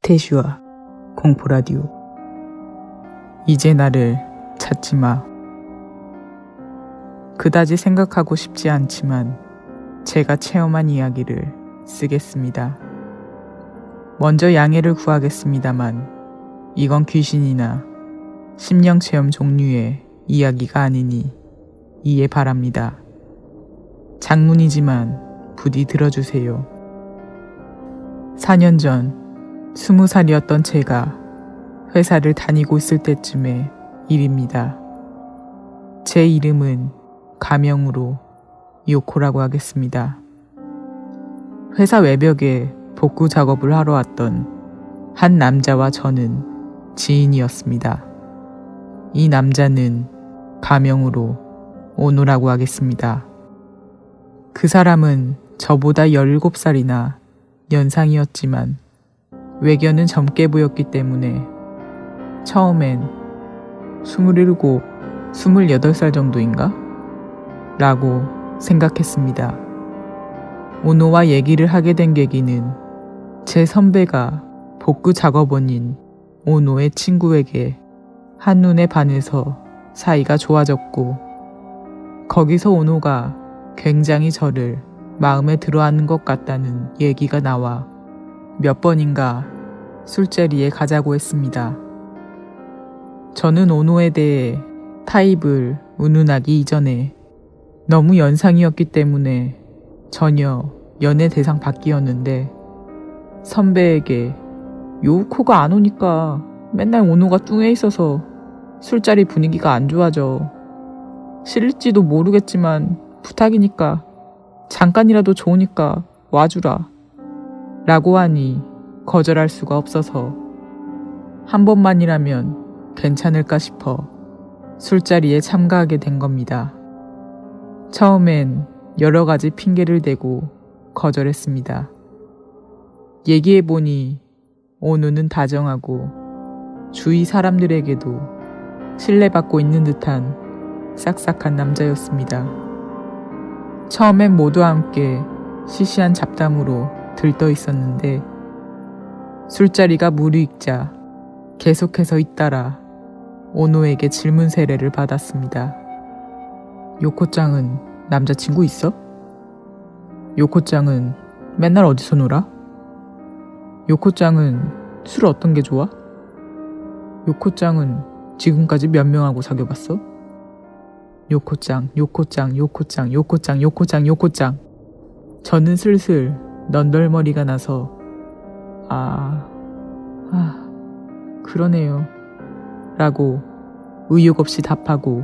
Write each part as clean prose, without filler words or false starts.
태슈와 공포라디오. 이제 나를 찾지 마. 그다지 생각하고 싶지 않지만 제가 체험한 이야기를 쓰겠습니다. 먼저 양해를 구하겠습니다만 이건 귀신이나 심령체험 종류의 이야기가 아니니 이해 바랍니다. 장문이지만 부디 들어주세요. 4년 전 20살이었던 제가 회사를 다니고 있을 때쯤의 일입니다. 제 이름은 가명으로 요코라고 하겠습니다. 회사 외벽에 복구 작업을 하러 왔던 한 남자와 저는 지인이었습니다. 이 남자는 가명으로 오노라고 하겠습니다. 그 사람은 저보다 17살이나 연상이었지만 외견은 젊게 보였기 때문에 처음엔 27, 28살 정도인가? 라고 생각했습니다. 오노와 얘기를 하게 된 계기는 제 선배가 복구 작업원인 오노의 친구에게 한눈에 반해서 사이가 좋아졌고 거기서 오노가 굉장히 저를 마음에 들어하는 것 같다는 얘기가 나와 몇 번인가 술자리에 가자고 했습니다. 저는 오노에 대해 타입을 운운하기 이전에 너무 연상이었기 때문에 전혀 연애 대상 밖이었는데 선배에게 요코가 안 오니까 맨날 오노가 뚱해 있어서 술자리 분위기가 안 좋아져. 싫을지도 모르겠지만 부탁이니까 잠깐이라도 좋으니까 와주라. 라고 하니 거절할 수가 없어서 한 번만이라면 괜찮을까 싶어 술자리에 참가하게 된 겁니다. 처음엔 여러 가지 핑계를 대고 거절했습니다. 얘기해보니 오누는 다정하고 주위 사람들에게도 신뢰받고 있는 듯한 싹싹한 남자였습니다. 처음엔 모두와 함께 시시한 잡담으로 들떠 있었는데 술자리가 무르익자 계속해서 잇따라 오노에게 질문 세례를 받았습니다. 요코짱은 남자친구 있어? 요코짱은 맨날 어디서 놀아? 요코짱은 술 어떤 게 좋아? 요코짱은 지금까지 몇 명하고 사귀어봤어? 요코짱, 요코짱, 요코짱, 요코짱, 요코짱, 요코짱. 저는 슬슬 넌덜머리가 나서 그러네요 라고 의욕 없이 답하고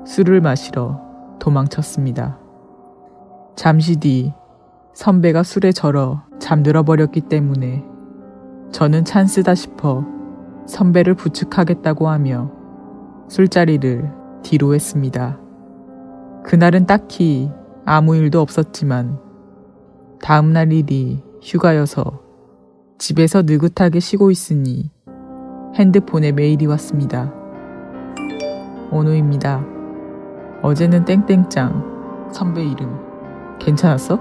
술을 마시러 도망쳤습니다. 잠시 뒤 선배가 술에 절어 잠들어 버렸기 때문에 저는 찬스다 싶어 선배를 부축하겠다고 하며 술자리를 뒤로 했습니다. 그날은 딱히 아무 일도 없었지만 다음날 일이 휴가여서 집에서 느긋하게 쉬고 있으니 핸드폰에 메일이 왔습니다. 오노입니다. 어제는 땡땡짱 선배 이름 괜찮았어?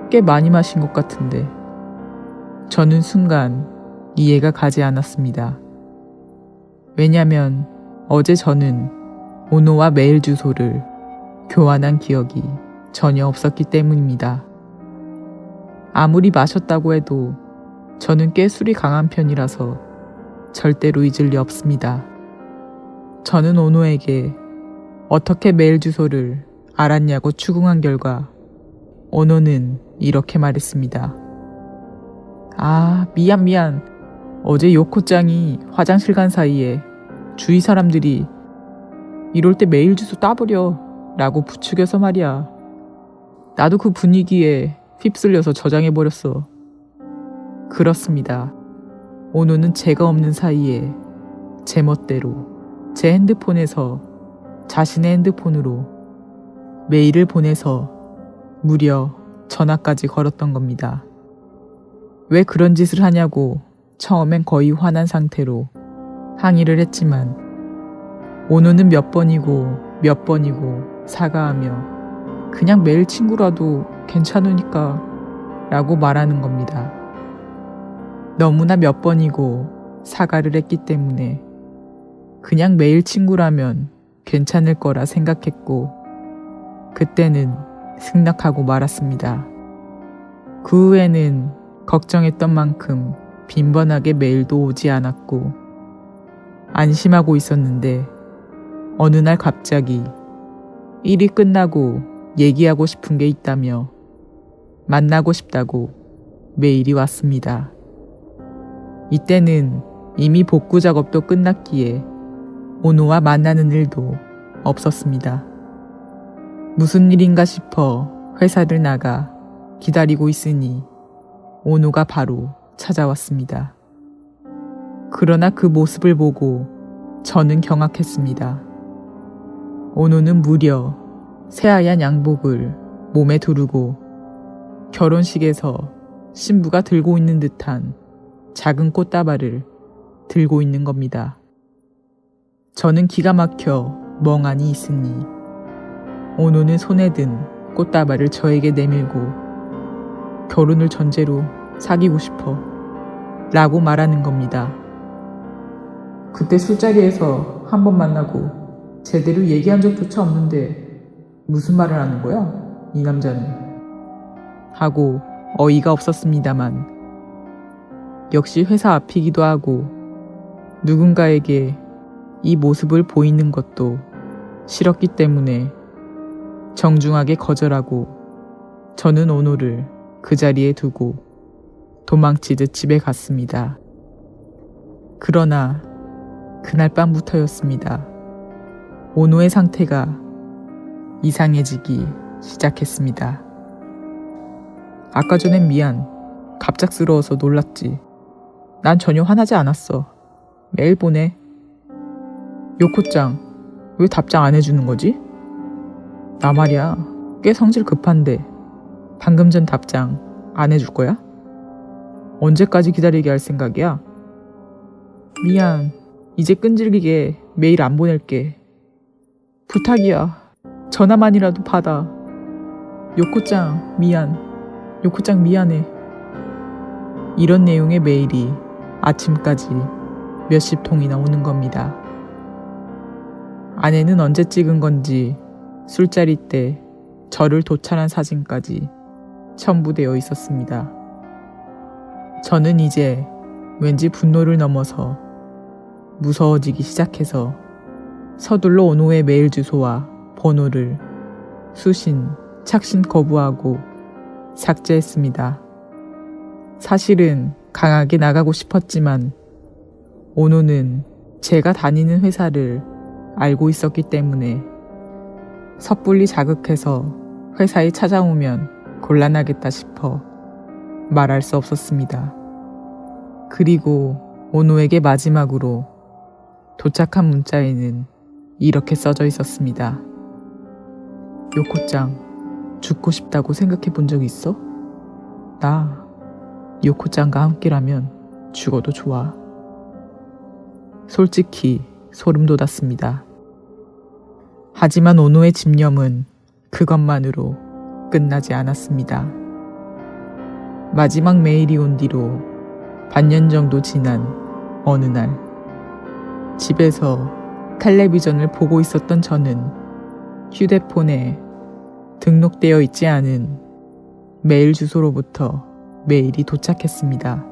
꽤 많이 마신 것 같은데. 저는 순간 이해가 가지 않았습니다. 왜냐면 어제 저는 오노와 메일 주소를 교환한 기억이 전혀 없었기 때문입니다. 아무리 마셨다고 해도 저는 꽤 술이 강한 편이라서 절대로 잊을 리 없습니다. 저는 오노에게 어떻게 메일 주소를 알았냐고 추궁한 결과 오노는 이렇게 말했습니다. 미안. 어제 요코짱이 화장실 간 사이에 주위 사람들이 이럴 때 메일 주소 따버려 라고 부추겨서 말이야. 나도 그 분위기에 휩쓸려서 저장해버렸어. 그렇습니다. 오노는 제가 없는 사이에 제 멋대로 제 핸드폰에서 자신의 핸드폰으로 메일을 보내서 무려 전화까지 걸었던 겁니다. 왜 그런 짓을 하냐고 처음엔 거의 화난 상태로 항의를 했지만 오노는 몇 번이고 사과하며 그냥 매일 친구라도 괜찮으니까 라고 말하는 겁니다. 너무나 몇 번이고 사과를 했기 때문에 그냥 매일 친구라면 괜찮을 거라 생각했고 그때는 승낙하고 말았습니다. 그 후에는 걱정했던 만큼 빈번하게 메일도 오지 않았고 안심하고 있었는데 어느 날 갑자기 일이 끝나고 얘기하고 싶은 게 있다며 만나고 싶다고 메일이 왔습니다. 이때는 이미 복구 작업도 끝났기에 오노와 만나는 일도 없었습니다. 무슨 일인가 싶어 회사를 나가 기다리고 있으니 오노가 바로 찾아왔습니다. 그러나 그 모습을 보고 저는 경악했습니다. 오노는 무려 새하얀 양복을 몸에 두르고 결혼식에서 신부가 들고 있는 듯한 작은 꽃다발을 들고 있는 겁니다. 저는 기가 막혀 멍하니 있으니 오노는 손에 든 꽃다발을 저에게 내밀고 결혼을 전제로 사귀고 싶어 라고 말하는 겁니다. 그때 술자리에서 한 번 만나고 제대로 얘기한 적조차 없는데 무슨 말을 하는 거야? 이 남자는. 하고 어이가 없었습니다만 역시 회사 앞이기도 하고 누군가에게 이 모습을 보이는 것도 싫었기 때문에 정중하게 거절하고 저는 오노를 그 자리에 두고 도망치듯 집에 갔습니다. 그러나 그날 밤부터였습니다. 오노의 상태가 이상해지기 시작했습니다. 아까 전엔 미안. 갑작스러워서 놀랐지. 난 전혀 화나지 않았어. 메일 보내. 요코짱, 왜 답장 안 해주는 거지? 나 말이야, 꽤 성질 급한데 방금 전 답장 안 해줄 거야? 언제까지 기다리게 할 생각이야? 미안, 이제 끈질기게 메일 안 보낼게. 부탁이야, 전화만이라도 받아. 요코짱 미안, 요코짱 미안해. 이런 내용의 메일이 아침까지 몇십 통이나 오는 겁니다. 아내는 언제 찍은 건지 술자리 때 저를 도찰한 사진까지 첨부되어 있었습니다. 저는 이제 왠지 분노를 넘어서 무서워지기 시작해서 서둘러 오노의 메일 주소와 번호를 수신, 착신 거부하고 삭제했습니다. 사실은 강하게 나가고 싶었지만 오노는 제가 다니는 회사를 알고 있었기 때문에 섣불리 자극해서 회사에 찾아오면 곤란하겠다 싶어 말할 수 없었습니다. 그리고 오노에게 마지막으로 도착한 문자에는 이렇게 써져 있었습니다. 요코짱, 죽고 싶다고 생각해 본 적 있어? 나 요코짱과 함께라면 죽어도 좋아. 솔직히 소름 돋았습니다. 하지만 오노의 집념은 그것만으로 끝나지 않았습니다. 마지막 메일이 온 뒤로 반년 정도 지난 어느 날 집에서 텔레비전을 보고 있었던 저는 휴대폰에 등록되어 있지 않은 메일 주소로부터 메일이 도착했습니다.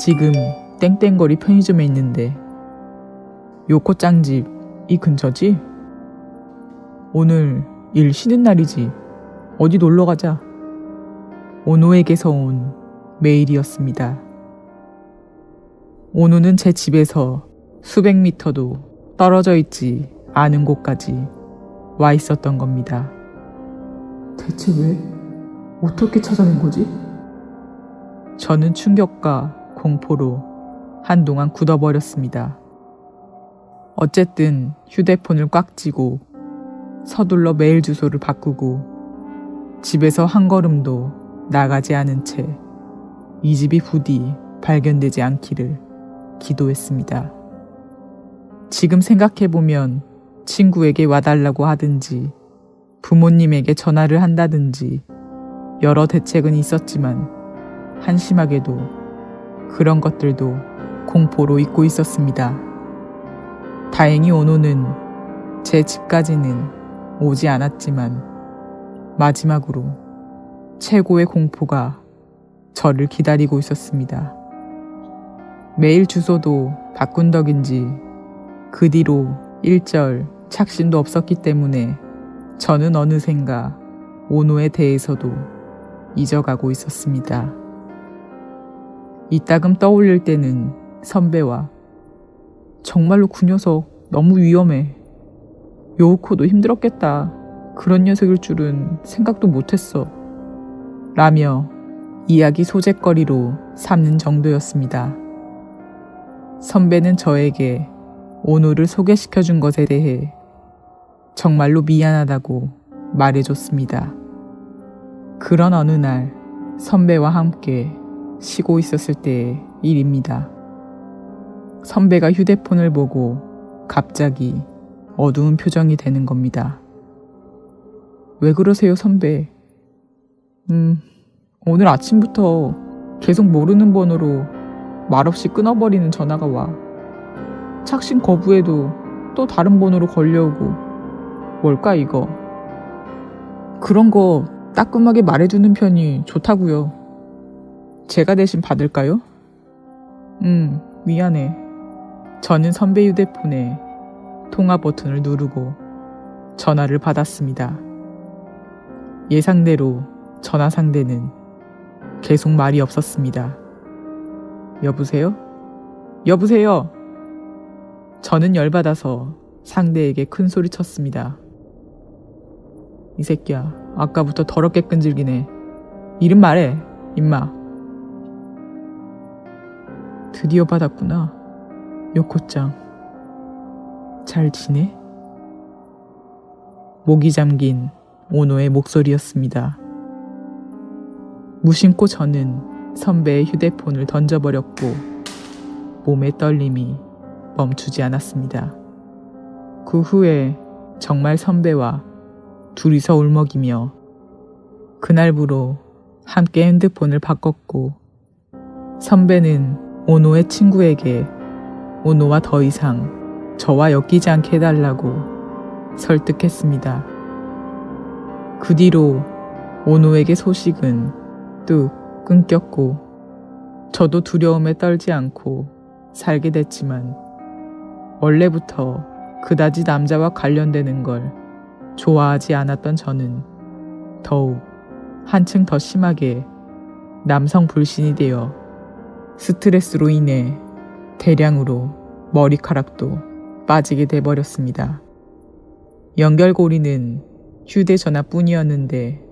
지금 땡땡거리 편의점에 있는데 요코짱 집 이 근처지? 오늘 일 쉬는 날이지. 어디 놀러 가자. 오노에게서 온 메일이었습니다. 오노는 제 집에서 수백 미터도 떨어져 있지 않은 곳까지 와 있었던 겁니다. 대체 왜? 어떻게 찾아낸 거지? 저는 충격과 공포로 한동안 굳어버렸습니다. 어쨌든 휴대폰을 꽉 쥐고 서둘러 메일 주소를 바꾸고 집에서 한 걸음도 나가지 않은 채 이 집이 부디 발견되지 않기를 기도했습니다. 지금 생각해보면 친구에게 와달라고 하든지 부모님에게 전화를 한다든지 여러 대책은 있었지만 한심하게도 그런 것들도 공포로 잊고 있었습니다. 다행히 오노는 제 집까지는 오지 않았지만 마지막으로 최고의 공포가 저를 기다리고 있었습니다. 메일 주소도 바꾼 덕인지 그 뒤로 일절 착신도 없었기 때문에 저는 어느샌가 오노에 대해서도 잊어가고 있었습니다. 이따금 떠올릴 때는 선배와 정말로 그 녀석 너무 위험해. 요우코도 힘들었겠다. 그런 녀석일 줄은 생각도 못했어. 라며 이야기 소재거리로 삼는 정도였습니다. 선배는 저에게 오노를 소개시켜준 것에 대해 정말로 미안하다고 말해줬습니다. 그런 어느 날 선배와 함께 쉬고 있었을 때의 일입니다. 선배가 휴대폰을 보고 갑자기 어두운 표정이 되는 겁니다. 왜 그러세요, 선배? 오늘 아침부터 계속 모르는 번호로 말없이 끊어버리는 전화가 와. 착신 거부해도 또 다른 번호로 걸려오고. 뭘까 이거? 그런 거 따끔하게 말해주는 편이 좋다고요. 제가 대신 받을까요? 미안해. 저는 선배 휴대폰에 통화 버튼을 누르고 전화를 받았습니다. 예상대로 전화 상대는 계속 말이 없었습니다. 여보세요? 여보세요? 저는 열받아서 상대에게 큰 소리 쳤습니다. 이 새끼야, 아까부터 더럽게 끈질기네. 이름 말해, 임마. 드디어 받았구나. 요코짱. 잘 지내? 목이 잠긴 오노의 목소리였습니다. 무심코 저는 선배의 휴대폰을 던져버렸고 몸의 떨림이 멈추지 않았습니다. 그 후에 정말 선배와 둘이서 울먹이며 그날부로 함께 핸드폰을 바꿨고 선배는 오노의 친구에게 오노와 더 이상 저와 엮이지 않게 해달라고 설득했습니다. 그 뒤로 오노에게 소식은 뚝 끊겼고 저도 두려움에 떨지 않고 살게 됐지만 원래부터 그다지 남자와 관련되는 걸 좋아하지 않았던 저는 더욱 한층 더 심하게 남성 불신이 되어 스트레스로 인해 대량으로 머리카락도 빠지게 돼버렸습니다. 연결고리는 휴대전화뿐이었는데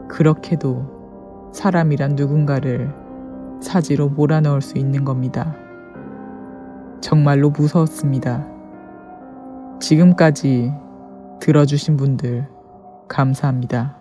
그렇게도 사람이란 누군가를 사지로 몰아넣을 수 있는 겁니다. 정말로 무서웠습니다. 지금까지 들어주신 분들 감사합니다.